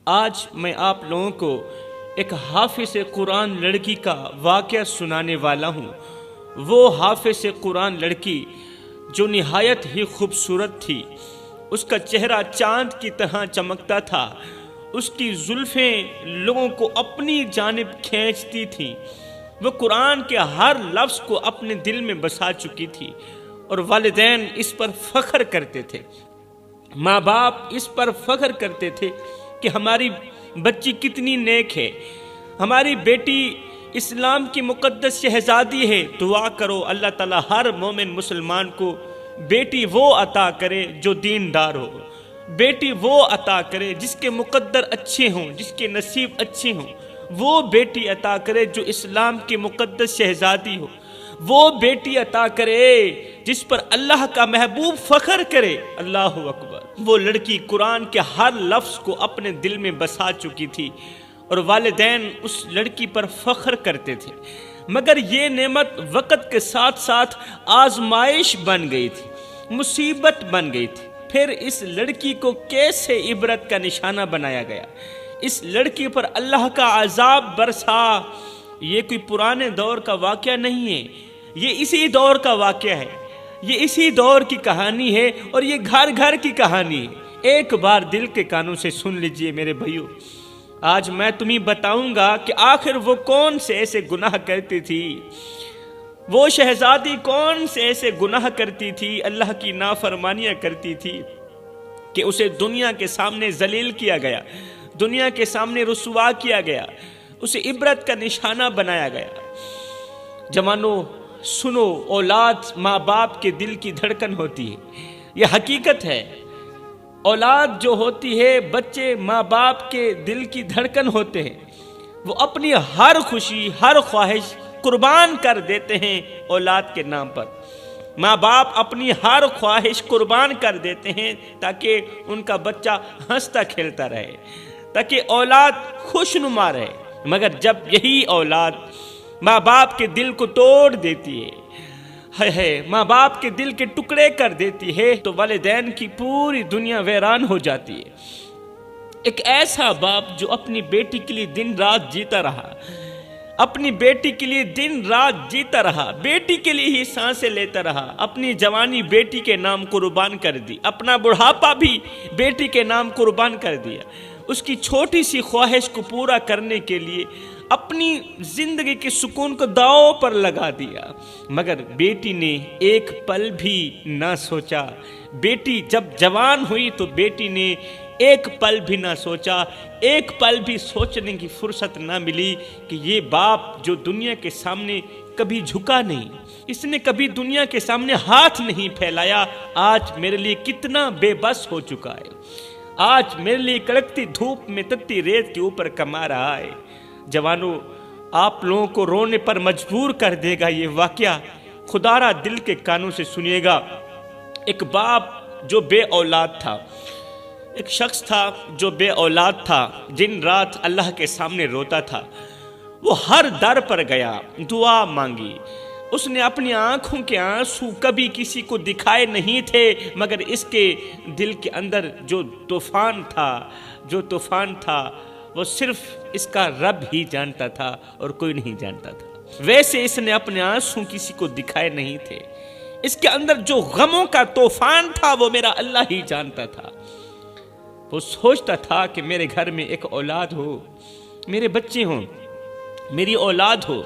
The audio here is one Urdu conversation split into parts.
آج میں آپ لوگوں کو ایک حافظ قرآن لڑکی کا واقعہ سنانے والا ہوں۔ وہ حافظ قرآن لڑکی جو نہایت ہی خوبصورت تھی، اس کا چہرہ چاند کی طرح چمکتا تھا، اس کی زلفیں لوگوں کو اپنی جانب کھینچتی تھیں، وہ قرآن کے ہر لفظ کو اپنے دل میں بسا چکی تھی، اور والدین اس پر فخر کرتے تھے، ماں باپ اس پر فخر کرتے تھے کہ ہماری بچی کتنی نیک ہے، ہماری بیٹی اسلام کی مقدس شہزادی ہے۔ دعا کرو اللہ تعالیٰ ہر مومن مسلمان کو بیٹی وہ عطا کرے جو دیندار ہو، بیٹی وہ عطا کرے جس کے مقدر اچھے ہوں، جس کے نصیب اچھے ہوں، وہ بیٹی عطا کرے جو اسلام کی مقدس شہزادی ہو، وہ بیٹی عطا کرے جس پر اللہ کا محبوب فخر کرے۔ اللہ اکبر۔ وہ لڑکی قرآن کے ہر لفظ کو اپنے دل میں بسا چکی تھی، اور والدین اس لڑکی پر فخر کرتے تھے، مگر یہ نعمت وقت کے ساتھ ساتھ آزمائش بن گئی تھی، مصیبت بن گئی تھی۔ پھر اس لڑکی کو کیسے عبرت کا نشانہ بنایا گیا، اس لڑکی پر اللہ کا عذاب برسا۔ یہ کوئی پرانے دور کا واقعہ نہیں ہے، یہ اسی دور کا واقعہ ہے، یہ اسی دور کی کہانی ہے، اور یہ گھر گھر کی کہانی ہے۔ ایک بار دل کے کانوں سے سن لیجئے میرے بھائیو، آج میں تمہیں بتاؤں گا کہ آخر وہ کون سے ایسے گناہ کرتی تھی، وہ شہزادی کون سے ایسے گناہ کرتی تھی، اللہ کی نافرمانیاں کرتی تھی کہ اسے دنیا کے سامنے ذلیل کیا گیا، دنیا کے سامنے رسوا کیا گیا، اسے عبرت کا نشانہ بنایا گیا۔ جوانوں سنو، اولاد ماں باپ کے دل کی دھڑکن ہوتی ہے، یہ حقیقت ہے۔ اولاد جو ہوتی ہے، بچے ماں باپ کے دل کی دھڑکن ہوتے ہیں، وہ اپنی ہر خوشی ہر خواہش قربان کر دیتے ہیں اولاد کے نام پر۔ ماں باپ اپنی ہر خواہش قربان کر دیتے ہیں تاکہ ان کا بچہ ہنستا کھیلتا رہے، تاکہ اولاد خوشنما رہے، مگر جب یہی اولاد ماں باپ کے دل کو توڑ دیتی ہے، ماں باپ کے دل کے ٹکڑے کر دیتی ہے، تو والدین کی پوری دنیا ویران ہو جاتی ہے۔ ایک ایسا باپ جو اپنی بیٹی کے لیے دن رات جیتا رہا، اپنی بیٹی کے لیے دن رات جیتا رہا، بیٹی کے لیے ہی سانسیں لیتا رہا، اپنی جوانی بیٹی کے نام قربان کر دی، اپنا بڑھاپا بھی بیٹی کے نام قربان کر دیا، اس کی چھوٹی سی خواہش کو پورا کرنے کے لیے اپنی زندگی کے سکون کو داؤ پر لگا دیا، مگر بیٹی نے ایک پل بھی نہ سوچا۔ بیٹی جب جوان ہوئی تو بیٹی نے ایک پل بھی نہ سوچا، ایک پل بھی سوچنے کی فرصت نہ ملی کہ یہ باپ جو دنیا کے سامنے کبھی جھکا نہیں، اس نے کبھی دنیا کے سامنے ہاتھ نہیں پھیلایا، آج میرے لیے کتنا بے بس ہو چکا ہے، آج میرے لیے کڑکتی دھوپ میں تتی ریت کے اوپر کما رہا ہے۔ جوانوں، آپ لوگوں کو رونے پر مجبور کر دے گا یہ واقعہ، خدا را دل کے کانوں سے سنیے گا۔ ایک باپ جو بے اولاد تھا، ایک شخص تھا جو بے اولاد تھا، دن رات اللہ کے سامنے روتا تھا، وہ ہر در پر گیا، دعا مانگی، اس نے اپنی آنکھوں کے آنسو کبھی کسی کو دکھائے نہیں تھے، مگر اس کے دل کے اندر جو طوفان تھا وہ صرف اس کا رب ہی جانتا تھا اور کوئی نہیں جانتا تھا۔ ویسے اس نے اپنے آنسو کسی کو دکھائے نہیں تھے، اس کے اندر جو غموں کا طوفان تھا وہ میرا اللہ ہی جانتا تھا۔ وہ سوچتا تھا کہ میرے گھر میں ایک اولاد ہو، میرے بچے ہوں، میری اولاد ہو،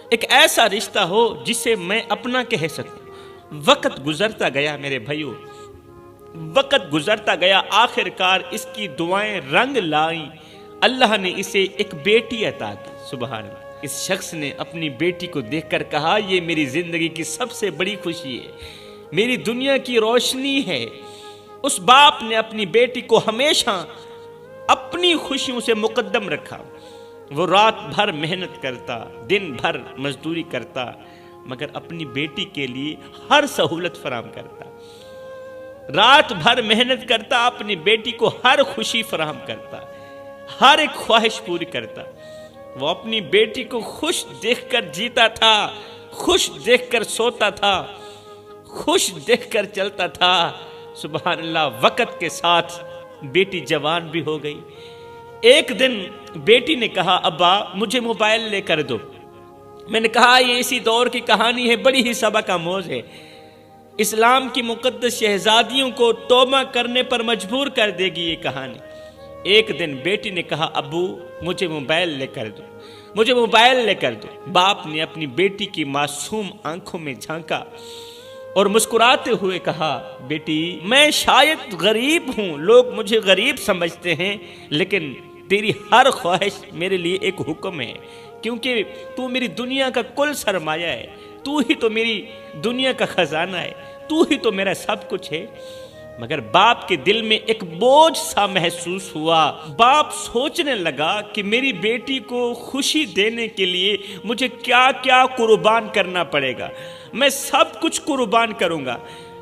ایک ایسا رشتہ ہو جسے میں اپنا کہہ سکوں۔ وقت گزرتا گیا میرے بھائیو، وقت گزرتا گیا، آخر کار اس کی دعائیں رنگ لائیں، اللہ نے اسے ایک بیٹی عطا کی۔ سبحان اللہ۔ اس شخص نے اپنی بیٹی کو دیکھ کر کہا، یہ میری زندگی کی سب سے بڑی خوشی ہے، میری دنیا کی روشنی ہے۔ اس باپ نے اپنی بیٹی کو ہمیشہ اپنی خوشیوں سے مقدم رکھا، وہ رات بھر محنت کرتا، دن بھر مزدوری کرتا، مگر اپنی بیٹی کے لیے ہر سہولت فراہم کرتا، رات بھر محنت کرتا، اپنی بیٹی کو ہر خوشی فراہم کرتا، ہر ایک خواہش پوری کرتا۔ وہ اپنی بیٹی کو خوش دیکھ کر جیتا تھا، خوش دیکھ کر سوتا تھا، خوش دیکھ کر چلتا تھا۔ سبحان اللہ۔ وقت کے ساتھ بیٹی جوان بھی ہو گئی، ایک دن بیٹی نے کہا ابا مجھے موبائل لے کر دو۔ میں نے کہا یہ اسی دور کی کہانی ہے، بڑی ہی سبق آموز ہے، اسلام کی مقدس شہزادیوں کو توبہ کرنے پر مجبور کر دے گی یہ کہانی۔ ایک دن بیٹی نے کہا ابو مجھے موبائل لے کر دو، مجھے موبائل لے کر دو۔ باپ نے اپنی بیٹی کی معصوم آنکھوں میں جھانکا اور مسکراتے ہوئے کہا بیٹی میں شاید غریب ہوں، لوگ مجھے غریب سمجھتے ہیں، لیکن تیری ہر خواہش میرے لیے ایک حکم ہے، کیونکہ تو میری دنیا کا کل سرمایہ ہے، تو ہی تو میری دنیا کا خزانہ ہے، تو ہی تو میرا سب کچھ ہے۔ مگر باپ کے دل میں ایک بوجھ سا محسوس ہوا۔ باپ سوچنے لگا کہ میری بیٹی کو خوشی دینے کے لیے مجھے کیا کیا قربان کرنا پڑے گا، میں سب کچھ قربان کروں گا،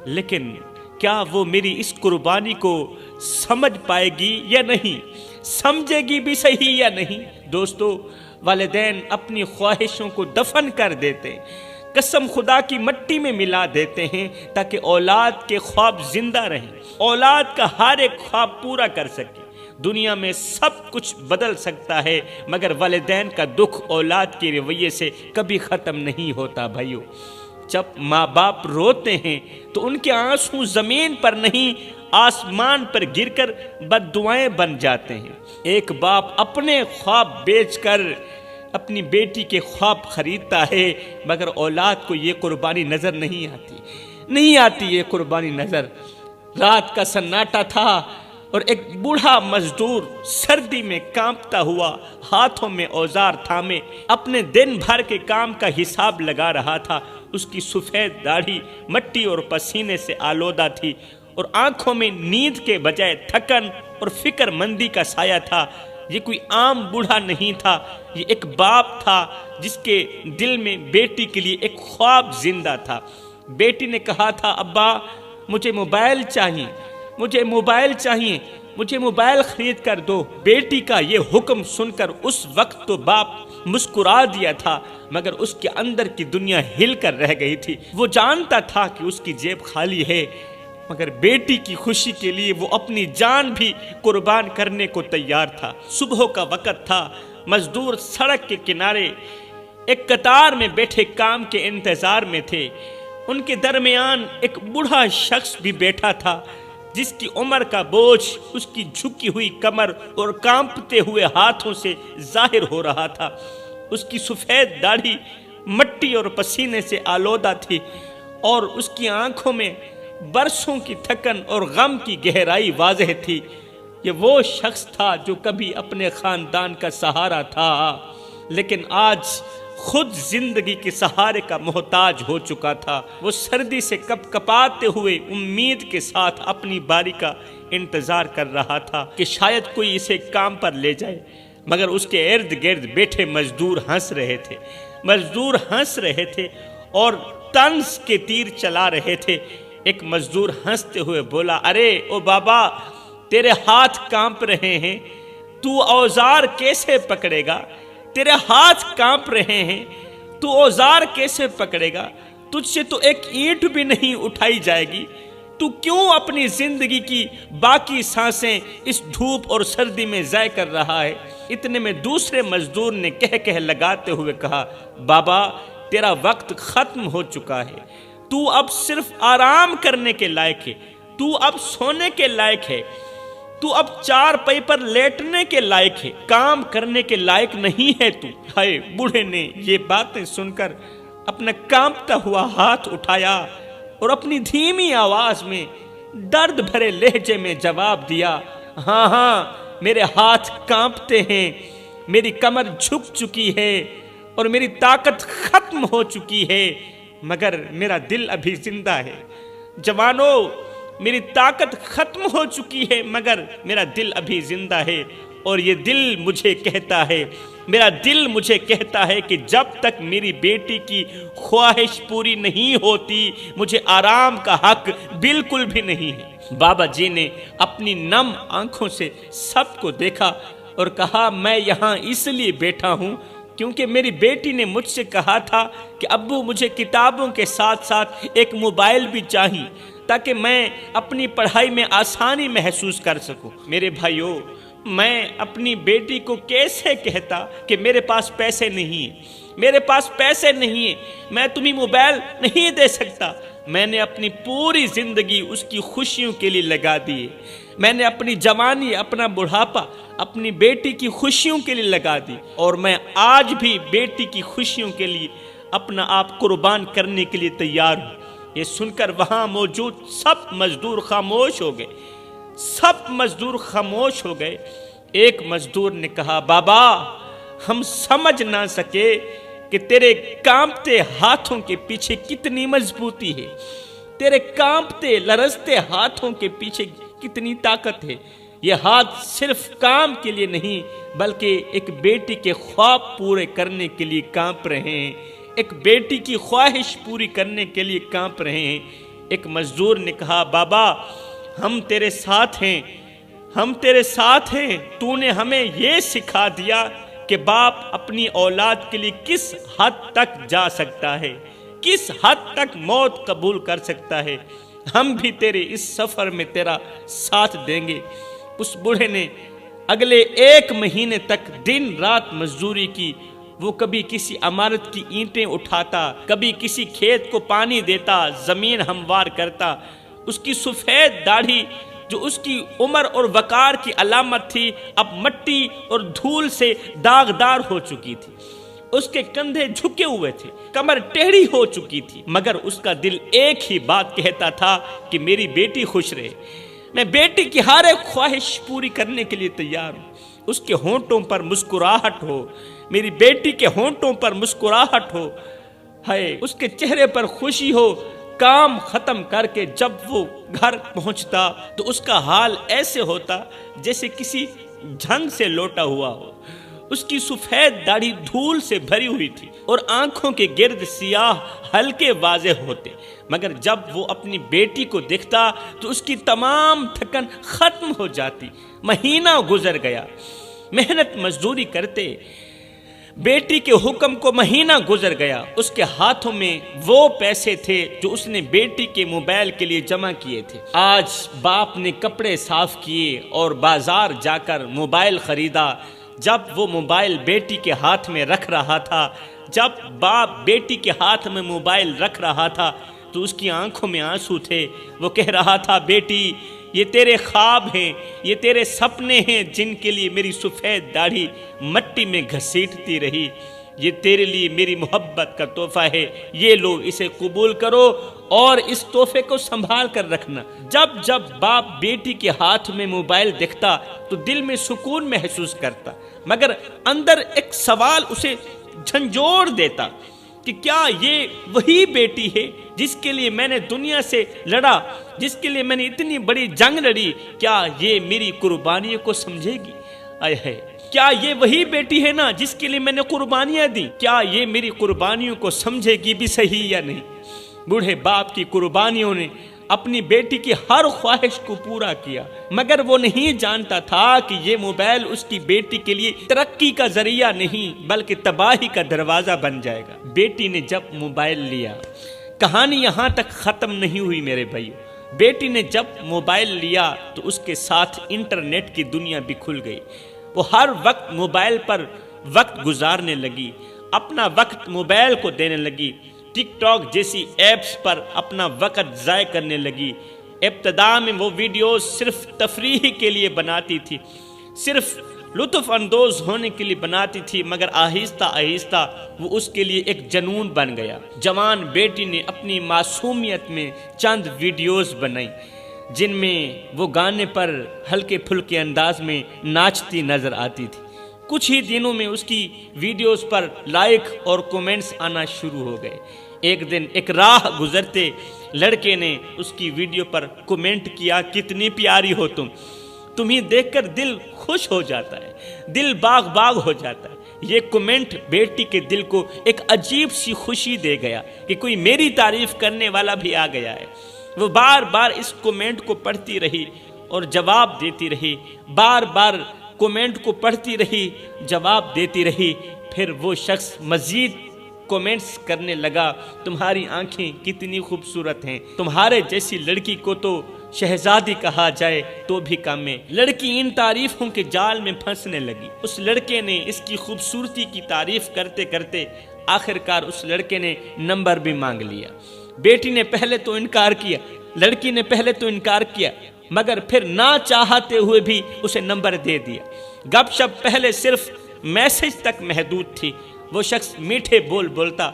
لیکن کیا وہ میری اس قربانی کو سمجھ پائے گی یا نہیں، سمجھے گی بھی صحیح یا نہیں۔ دوستو، والدین اپنی خواہشوں کو دفن کر دیتے، قسم خدا کی مٹی میں ملا دیتے ہیں تاکہ اولاد کے خواب زندہ رہیں، اولاد کا ہر ایک خواب پورا کر سکے۔ دنیا میں سب کچھ بدل سکتا ہے، مگر والدین کا دکھ اولاد کے رویے سے کبھی ختم نہیں ہوتا۔ بھائیو، جب ماں باپ روتے ہیں تو ان کے آنسو زمین پر نہیں آسمان پر گر کر بد دعائیں بن جاتے ہیں۔ ایک باپ اپنے خواب بیچ کر اپنی بیٹی کے خواب خریدتا ہے، مگر اولاد کو یہ قربانی نظر نہیں آتی یہ قربانی نظر۔ رات کا سناٹا تھا اور ایک بوڑھا مزدور سردی میں کانپتا ہوا ہاتھوں میں اوزار تھامے اپنے دن بھر کے کام کا حساب لگا رہا تھا۔ اس کی سفید داڑھی مٹی اور پسینے سے آلودہ تھی اور آنکھوں میں نیند کے بجائے تھکن اور فکر مندی کا سایہ تھا۔ یہ کوئی عام بوڑھا نہیں تھا، یہ ایک باپ تھا جس کے دل میں بیٹی کے لیے ایک خواب زندہ تھا۔ بیٹی نے کہا تھا ابا مجھے موبائل چاہیے، مجھے موبائل چاہیے، مجھے موبائل خرید کر دو۔ بیٹی کا یہ حکم سن کر اس وقت تو باپ مسکرا دیا تھا، مگر اس کے اندر کی دنیا ہل کر رہ گئی تھی۔ وہ جانتا تھا کہ اس کی جیب خالی ہے، مگر بیٹی کی خوشی کے لیے وہ اپنی جان بھی قربان کرنے کو تیار تھا۔ صبح کا وقت تھا، مزدور سڑک کے کنارے ایک قطار میں بیٹھے کام کے انتظار میں تھے۔ ان کے درمیان ایک بوڑھا شخص بھی بیٹھا تھا جس کی عمر کا بوجھ اس کی جھکی ہوئی کمر اور کانپتے ہوئے ہاتھوں سے ظاہر ہو رہا تھا۔ اس کی سفید داڑھی مٹی اور پسینے سے آلودہ تھی اور اس کی آنکھوں میں برسوں کی تھکن اور غم کی گہرائی واضح تھی۔ یہ وہ شخص تھا جو کبھی اپنے خاندان کا سہارا تھا، لیکن آج خود زندگی کے سہارے کا محتاج ہو چکا تھا۔ وہ سردی سے کپ کپاتے ہوئے امید کے ساتھ اپنی باری کا انتظار کر رہا تھا کہ شاید کوئی اسے کام پر لے جائے، مگر اس کے ارد گرد بیٹھے مزدور ہنس رہے تھے اور طنز کے تیر چلا رہے تھے۔ ایک مزدور ہنستے ہوئے بولا ارے او بابا، تیرے ہاتھ کانپ رہے ہیں، تو اوزار کیسے پکڑے گا؟ تیرے ہاتھ کانپ رہے ہیں، تو اوزار کیسے پکڑے گا؟ تجھ سے تو ایک اینٹ بھی نہیں اٹھائی جائے گی، تو کیوں اپنی زندگی کی باقی سانسیں اس دھوپ اور سردی میں ضائع کر رہا ہے؟ اتنے میں دوسرے مزدور نے کہہ لگاتے ہوئے کہا بابا، تیرا وقت ختم ہو چکا ہے، تو اب صرف آرام کرنے کے لائق ہے، تو اب سونے کے لائق ہے، تو اب چار پائی پر لیٹنے کے لائق ہے، کام کرنے کے لائق نہیں ہے تو۔ ہائے، بوڑھے نے یہ باتیں سن کر اپنا کانپتا ہوا ہاتھ اٹھایا اور اپنی دھیمی آواز میں درد بھرے لہجے میں جواب دیا، ہاں میرے ہاتھ کانپتے ہیں، میری کمر جھک چکی ہے اور میری طاقت ختم ہو چکی ہے، مگر میرا دل ابھی زندہ ہے۔ جوانو، میری طاقت ختم ہو چکی ہے مگر میرا دل ابھی زندہ ہے، اور یہ دل مجھے کہتا ہے، میرا دل مجھے کہتا ہے کہ جب تک میری بیٹی کی خواہش پوری نہیں ہوتی، مجھے آرام کا حق بالکل بھی نہیں ہے۔ بابا جی نے اپنی نم آنکھوں سے سب کو دیکھا اور کہا، میں یہاں اس لیے بیٹھا ہوں کیونکہ میری بیٹی نے مجھ سے کہا تھا کہ ابو مجھے کتابوں کے ساتھ ساتھ ایک موبائل بھی چاہیے تاکہ میں اپنی پڑھائی میں آسانی محسوس کر سکوں۔ میرے بھائیو، میں اپنی بیٹی کو کیسے کہتا کہ میرے پاس پیسے نہیں ہیں، میرے پاس پیسے نہیں ہیں، میں تمہیں موبائل نہیں دے سکتا۔ میں نے اپنی پوری زندگی اس کی خوشیوں کے لیے لگا دی، میں نے اپنی جوانی، اپنا بڑھاپا اپنی بیٹی کی خوشیوں کے لیے لگا دی، اور میں آج بھی بیٹی کی خوشیوں کے لیے اپنا آپ قربان کرنے کے لیے تیار ہوں۔ یہ سن کر وہاں موجود سب مزدور خاموش ہو گئے، سب مزدور خاموش ہو گئے۔ ایک مزدور نے کہا، بابا ہم سمجھ نہ سکے کہ تیرے کانپتے ہاتھوں کے پیچھے کتنی مضبوطی ہے، تیرے کانپتے لرزتے ہاتھوں کے پیچھے کتنی طاقت ہے۔ یہ ہاتھ صرف کام کے لیے نہیں بلکہ ایک بیٹی کے خواب پورے کرنے کے لیے کانپ رہے ہیں، ایک بیٹی کی خواہش پوری کرنے کے لیے کانپ رہے ہیں۔ ایک مزدور نے کہا، بابا ہم تیرے ساتھ ہیں، ہم تیرے ساتھ ہیں۔ تو نے ہمیں یہ سکھا دیا کہ باپ اپنی اولاد کے لیے کس حد تک جا سکتا ہے، کس حد تک موت قبول کر سکتا ہے۔ ہم بھی تیرے اس سفر میں تیرا ساتھ دیں گے۔ اس بوڑھے نے اگلے 1 مہینے تک دن رات مزدوری کی۔ وہ کبھی کسی عمارت کی اینٹیں اٹھاتا، کبھی کسی کھیت کو پانی دیتا، زمین ہموار کرتا۔ اس کی سفید داڑھی جو اس کی عمر اور وقار کی علامت تھی اب مٹی اور دھول سے داغدار ہو چکی تھی۔ اس کے کندھے جھکے ہوئے تھے، کمر ٹیڑھی ہو چکی تھی، مگر اس کا دل ایک ہی بات کہتا تھا کہ میری بیٹی خوش رہے، میں بیٹی کی ہر ایک خواہش پوری کرنے کے لیے تیار ہوں۔ اس کے ہونٹوں پر مسکراہٹ ہو، میری بیٹی کے ہونٹوں پر مسکراہٹ ہو، ہے اس کے چہرے پر خوشی ہو۔ کام ختم کر کے جب وہ گھر پہنچتا تو اس کا حال ایسے ہوتا جیسے کسی جنگ سے لوٹا ہوا ہو۔ اس کی سفید داڑھی دھول سے بھری ہوئی تھی اور آنکھوں کے گرد سیاہ ہلکے واضح ہوتے، مگر جب وہ اپنی بیٹی کو دیکھتا تو اس کی تمام تھکن ختم ہو جاتی۔ مہینہ گزر گیا، محنت مزدوری کرتے بیٹی کے حکم کو مہینہ گزر گیا۔ اس کے ہاتھوں میں وہ پیسے تھے جو اس نے بیٹی کے موبائل کے لیے جمع کیے تھے۔ آج باپ نے کپڑے صاف کیے اور بازار جا کر موبائل خریدا۔ جب وہ موبائل بیٹی کے ہاتھ میں رکھ رہا تھا، جب باپ بیٹی کے ہاتھ میں موبائل رکھ رہا تھا تو اس کی آنکھوں میں آنسو تھے۔ وہ کہہ رہا تھا، بیٹی یہ تیرے خواب ہیں، یہ تیرے سپنے ہیں جن کے لیے میری سفید داڑھی مٹی میں گھسیٹتی رہی۔ یہ تیرے لیے میری محبت کا تحفہ ہے، یہ لو اسے قبول کرو اور اس تحفے کو سنبھال کر رکھنا۔ جب جب باپ بیٹی کے ہاتھ میں موبائل دیکھتا تو دل میں سکون محسوس کرتا، مگر اندر ایک سوال اسے جھنجھوڑ دیتا کہ کیا یہ وہی بیٹی ہے جس کے لیے میں نے دنیا سے لڑا، جس کے لیے میں نے اتنی بڑی جنگ لڑی؟ کیا یہ میری قربانیوں کو سمجھے گی؟ آئے ہے، کیا یہ وہی بیٹی ہے نا جس کے لیے میں نے قربانیاں دی؟ کیا یہ میری قربانیوں کو سمجھے گی بھی صحیح یا نہیں؟ بوڑھے باپ کی قربانیوں نے اپنی بیٹی کی ہر خواہش کو پورا کیا، مگر وہ نہیں جانتا تھا کہ یہ موبائل اس کی بیٹی کے لیے ترقی کا ذریعہ نہیں بلکہ تباہی کا دروازہ بن جائے گا۔ بیٹی نے جب موبائل لیا، کہانی یہاں تک ختم نہیں ہوئی میرے بھائی۔ بیٹی نے جب موبائل لیا تو اس کے ساتھ انٹرنیٹ کی دنیا بھی کھل گئی۔ وہ ہر وقت موبائل پر وقت گزارنے لگی، اپنا وقت موبائل کو دینے لگی، ٹک ٹاک جیسی ایپس پر اپنا وقت ضائع کرنے لگی۔ ابتدا میں وہ ویڈیوز صرف تفریح کے لیے بناتی تھی، صرف لطف اندوز ہونے کے لیے بناتی تھی، مگر آہستہ آہستہ وہ اس کے لیے ایک جنون بن گیا۔ جوان بیٹی نے اپنی معصومیت میں چند ویڈیوز بنائی جن میں وہ گانے پر ہلکے پھلکے انداز میں ناچتی نظر آتی تھی۔ کچھ ہی دنوں میں اس کی ویڈیوز پر لائک اور کومنٹس آنا شروع ہو گئے۔ ایک دن ایک راہ گزرتے لڑکے نے اس کی ویڈیو پر کومنٹ کیا، کتنی پیاری ہو تمہیں دیکھ کر دل خوش ہو جاتا ہے، دل باغ باغ ہو جاتا ہے۔ یہ کومنٹ بیٹی کے دل کو ایک عجیب سی خوشی دے گیا کہ کوئی میری تعریف کرنے والا بھی آ گیا ہے۔ وہ بار بار اس کومنٹ کو پڑھتی رہی اور جواب دیتی رہی، بار بار کومنٹ کو پڑھتی رہی، جواب دیتی رہی۔ پھر وہ شخص مزید کومنٹس کرنے لگا، تمہاری آنکھیں کتنی خوبصورت ہیں، تمہارے جیسی لڑکی کو تو شہزادی کہا جائے تو بھی کم ہے۔ لڑکی ان تعریفوں کے جال میں پھنسنے لگی۔ اس لڑکے نے اس کی خوبصورتی کی تعریف کرتے کرتے آخرکار اس لڑکے نے نمبر بھی مانگ لیا۔ بیٹی نے پہلے تو انکار کیا، لڑکی نے پہلے تو انکار کیا، مگر پھر نہ چاہتے ہوئے بھی اسے نمبر دے دیا۔ گپ شپ پہلے صرف میسج تک محدود تھی۔ وہ شخص میٹھے بول بولتا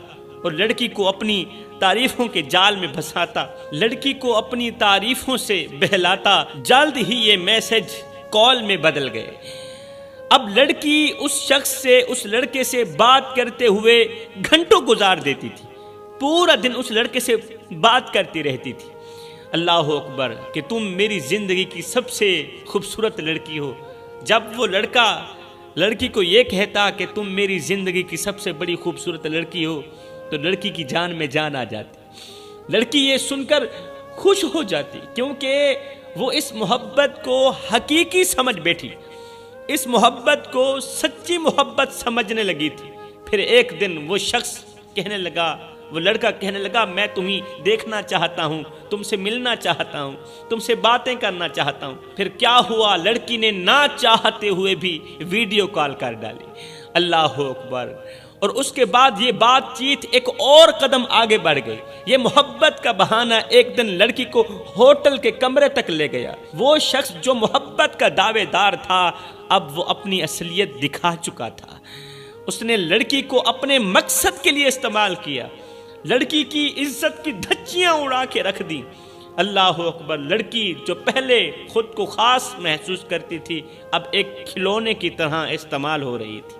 اور لڑکی کو اپنی تعریفوں کے جال میں پھنساتا، لڑکی کو اپنی تعریفوں سے بہلاتا۔ جلد ہی یہ میسج کال میں بدل گئے۔ اب لڑکی اس شخص سے، اس لڑکے سے بات کرتے ہوئے گھنٹوں گزار دیتی تھی، پورا دن اس لڑکے سے بات کرتی رہتی تھی۔ اللہ اکبر کہ تم میری زندگی کی سب سے خوبصورت لڑکی ہو۔ جب وہ لڑکا لڑکی کو یہ کہتا کہ تم میری زندگی کی سب سے بڑی خوبصورت لڑکی ہو تو لڑکی کی جان میں جان آ جاتی۔ لڑکی یہ سن کر خوش ہو جاتی کیونکہ وہ اس محبت کو حقیقی سمجھ بیٹھی، اس محبت کو سچی محبت سمجھنے لگی تھی۔ پھر ایک دن وہ شخص کہنے لگا، وہ لڑکا کہنے لگا میں تمہیں دیکھنا چاہتا ہوں، تم سے ملنا چاہتا ہوں، تم سے باتیں کرنا چاہتا ہوں۔ پھر کیا ہوا، لڑکی نے نہ چاہتے ہوئے بھی ویڈیو کال کر ڈالی۔ اللہ اکبر۔ اور اس کے بعد یہ بات چیت ایک اور قدم آگے بڑھ گئی۔ یہ محبت کا بہانہ ایک دن لڑکی کو ہوٹل کے کمرے تک لے گیا۔ وہ شخص جو محبت کا دعوے دار تھا اب وہ اپنی اصلیت دکھا چکا تھا۔ اس نے لڑکی کو اپنے مقصد کے لیے استعمال کیا، لڑکی کی عزت کی دھچیاں اڑا کے رکھ دی۔ اللہ اکبر۔ لڑکی جو پہلے خود کو خاص محسوس کرتی تھی اب ایک کھلونے کی طرح استعمال ہو رہی تھی۔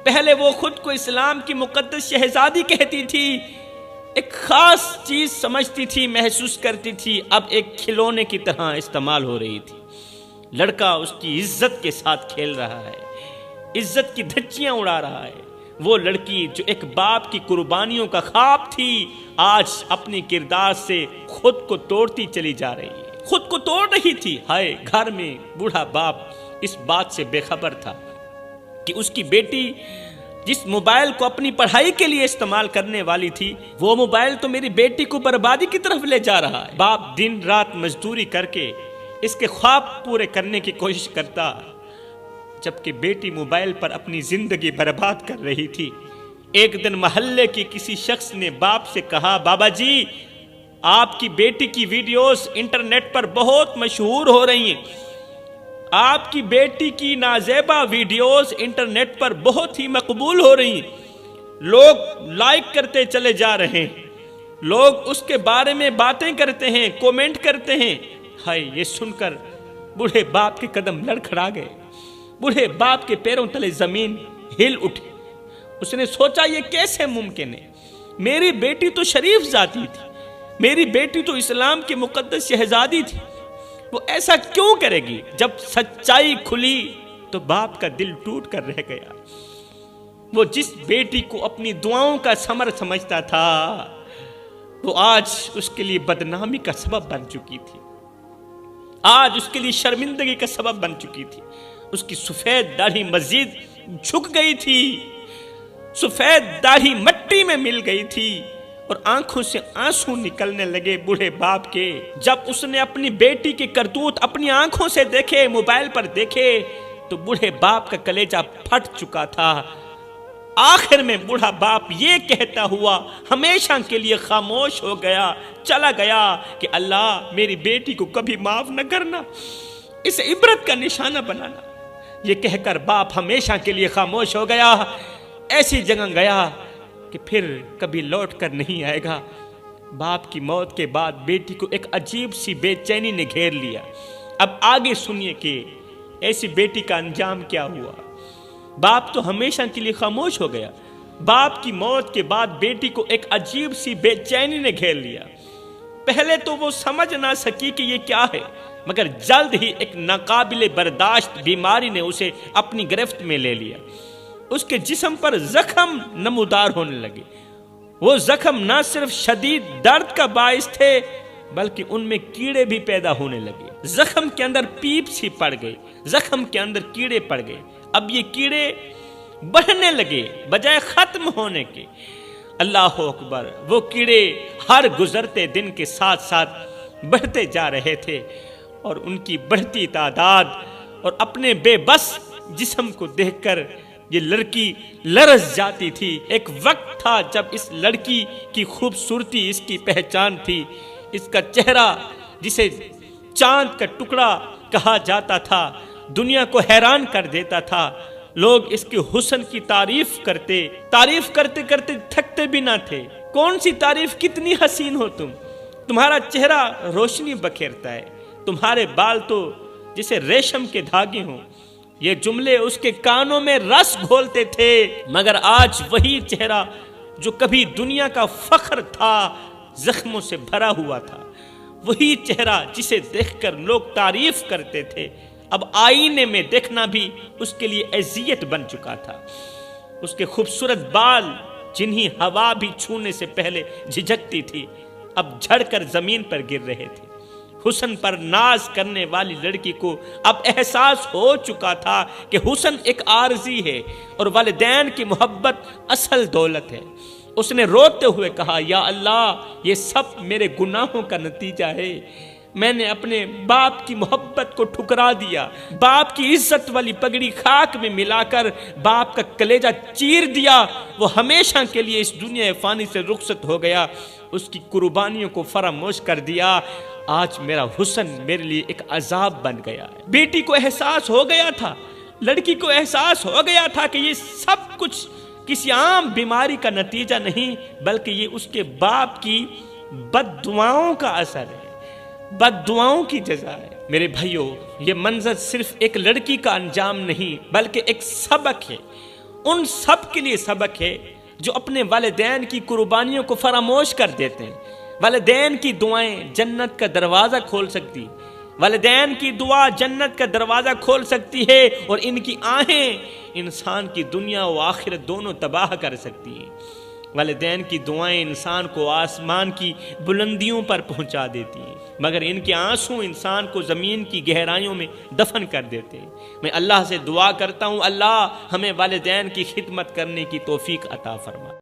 پہلے وہ خود کو اسلام کی مقدس شہزادی کہتی تھی، ایک خاص چیز سمجھتی تھی، محسوس کرتی تھی، اب ایک کھلونے کی طرح استعمال ہو رہی تھی۔ لڑکا اس کی عزت کے ساتھ کھیل رہا ہے، عزت کی دھچیاں اڑا رہا ہے۔ وہ لڑکی جو ایک باپ کی قربانیوں کا خواب تھی آج اپنی کردار سے خود کو توڑتی چلی جا رہی ہے، خود کو توڑ رہی تھی۔ ہائے، گھر میں بوڑھا باپ اس بات سے بے خبر تھا کہ اس کی بیٹی جس موبائل کو اپنی پڑھائی کے لیے استعمال کرنے والی تھی وہ موبائل تو میری بیٹی کو بربادی کی طرف لے جا رہا ہے۔ باپ دن رات مزدوری کر کے اس کے خواب پورے کرنے کی کوشش کرتا، جبکہ بیٹی موبائل پر اپنی زندگی برباد کر رہی تھی۔ ایک دن محلے کی کسی شخص نے باپ سے کہا، بابا جی آپ کی بیٹی کی ویڈیوز انٹرنیٹ پر بہت مشہور ہو رہی ہیں، آپ کی بیٹی کی نازیبا ویڈیوز انٹرنیٹ پر بہت ہی مقبول ہو رہی ہیں، لوگ لائک کرتے چلے جا رہے ہیں، لوگ اس کے بارے میں باتیں کرتے ہیں، کومنٹ کرتے ہیں۔ ہائے، یہ سن کر بوڑھے باپ کے قدم لڑکھڑا گئے، بوڑھے باپ کے پیروں تلے زمین ہل اٹھی۔ اس نے سوچا یہ کیسے ممکن ہے، میری بیٹی تو شریف ذاتی تھی، میری بیٹی تو اسلام کی مقدس شہزادی تھی، وہ ایسا کیوں کرے گی؟ جب سچائی کھلی تو باپ کا دل ٹوٹ کر رہ گیا۔ وہ جس بیٹی کو اپنی دعاؤں کا ثمر سمجھتا تھا وہ آج اس کے لیے بدنامی کا سبب بن چکی تھی، آج اس کے لیے شرمندگی کا سبب بن چکی تھی۔ اس کی سفید داڑھی مزید جھک گئی تھی، سفید داڑھی مٹی میں مل گئی تھی اور آنکھوں سے آنسو نکلنے لگے بوڑھے باپ کے۔ جب اس نے اپنی بیٹی کے کرتوت اپنی آنکھوں سے دیکھے، موبائل پر دیکھے، تو بوڑھے باپ کا کلیجہ پھٹ چکا تھا۔ آخر میں بوڑھا باپ یہ کہتا ہوا ہمیشہ کے لیے خاموش ہو گیا، چلا گیا کہ اللہ میری بیٹی کو کبھی معاف نہ کرنا، اسے عبرت کا نشانہ بنانا۔ یہ کہہ کر باپ ہمیشہ کے لیے خاموش ہو گیا، ایسی جگہ گیا کہ پھر کبھی لوٹ کر نہیں آئے گا۔ باپ کی موت کے بعد بیٹی کو ایک عجیب سی بے چینی نے گھیر لیا۔ اب آگے سنیے کہ ایسی بیٹی کا انجام کیا ہوا۔ باپ تو ہمیشہ کے لیے خاموش ہو گیا، باپ کی موت کے بعد بیٹی کو ایک عجیب سی بے چینی نے گھیر لیا۔ پہلے تو وہ سمجھ نہ سکی کہ یہ کیا ہے، مگر جلد ہی ایک ناقابل برداشت بیماری نے اسے اپنی گرفت میں لے لیا۔ اس کے جسم پر زخم نمودار ہونے لگے۔ وہ زخم نہ صرف شدید درد کا باعث تھے بلکہ ان میں کیڑے بھی پیدا ہونے لگے۔ زخم کے اندر پیپ سی پڑ گئی، زخم کے اندر کیڑے پڑ گئے۔ اب یہ کیڑے بڑھنے لگے بجائے ختم ہونے کے۔ اللہ اکبر۔ وہ کیڑے ہر گزرتے دن کے ساتھ ساتھ بڑھتے جا رہے تھے، اور ان کی بڑھتی تعداد اور اپنے بے بس جسم کو دیکھ کر یہ لڑکی لرز جاتی تھی۔ ایک وقت تھا جب اس لڑکی کی خوبصورتی اس کی پہچان تھی، اس کا چہرہ جسے چاند کا ٹکڑا کہا جاتا تھا دنیا کو حیران کر دیتا تھا۔ لوگ اس کے حسن کی تعریف کرتے کرتے تھکتے بھی نہ تھے۔ کون سی تعریف، کتنی حسین ہو تم، تمہارا چہرہ روشنی بکھیرتا ہے، تمہارے بال تو جیسے ریشم کے دھاگے ہوں۔ یہ جملے اس کے کانوں میں رس گھولتے تھے، مگر آج وہی چہرہ جو کبھی دنیا کا فخر تھا زخموں سے بھرا ہوا تھا، وہی چہرہ جسے دیکھ کر لوگ تعریف کرتے تھے، اب آئینے میں دیکھنا بھی اس کے لیے اذیت بن چکا تھا۔ اس کے خوبصورت بال جنہیں ہوا بھی چھونے سے پہلے جھجکتی تھی، اب جھڑ کر زمین پر گر رہے تھے۔ حسن پر ناز کرنے والی لڑکی کو اب احساس ہو چکا تھا کہ حسن ایک عارضی ہے اور والدین کی محبت اصل دولت ہے۔ اس نے روتے ہوئے کہا، یا اللہ، یہ سب میرے گناہوں کا نتیجہ ہے۔ میں نے اپنے باپ کی محبت کو ٹھکرا دیا، باپ کی عزت والی پگڑی خاک میں ملا کر باپ کا کلیجہ چیر دیا۔ وہ ہمیشہ کے لیے اس دنیا فانی سے رخصت ہو گیا، اس کی قربانیوں کو فراموش کر دیا۔ آج میرا حسن میرے لیے ایک عذاب بن گیا ہے۔ بیٹی کو احساس ہو گیا تھا، لڑکی کو احساس ہو گیا تھا کہ یہ سب کچھ کسی عام بیماری کا نتیجہ نہیں، بلکہ یہ اس کے باپ کی بد دعاؤں کا اثر ہے، بد دعاؤں کی جزا ہے۔ میرے بھائیوں، یہ منظر صرف ایک لڑکی کا انجام نہیں بلکہ ایک سبق ہے، ان سب کے لیے سبق ہے جو اپنے والدین کی قربانیوں کو فراموش کر دیتے ہیں۔ والدین کی دعائیں جنت کا دروازہ کھول سکتی، والدین کی دعا جنت کا دروازہ کھول سکتی ہے، اور ان کی آہیں انسان کی دنیا و آخرت دونوں تباہ کر سکتی ہیں۔ والدین کی دعائیں انسان کو آسمان کی بلندیوں پر پہنچا دیتی ہیں، مگر ان کے آنسو انسان کو زمین کی گہرائیوں میں دفن کر دیتے ہیں۔ میں اللہ سے دعا کرتا ہوں، اللہ ہمیں والدین کی خدمت کرنے کی توفیق عطا فرما۔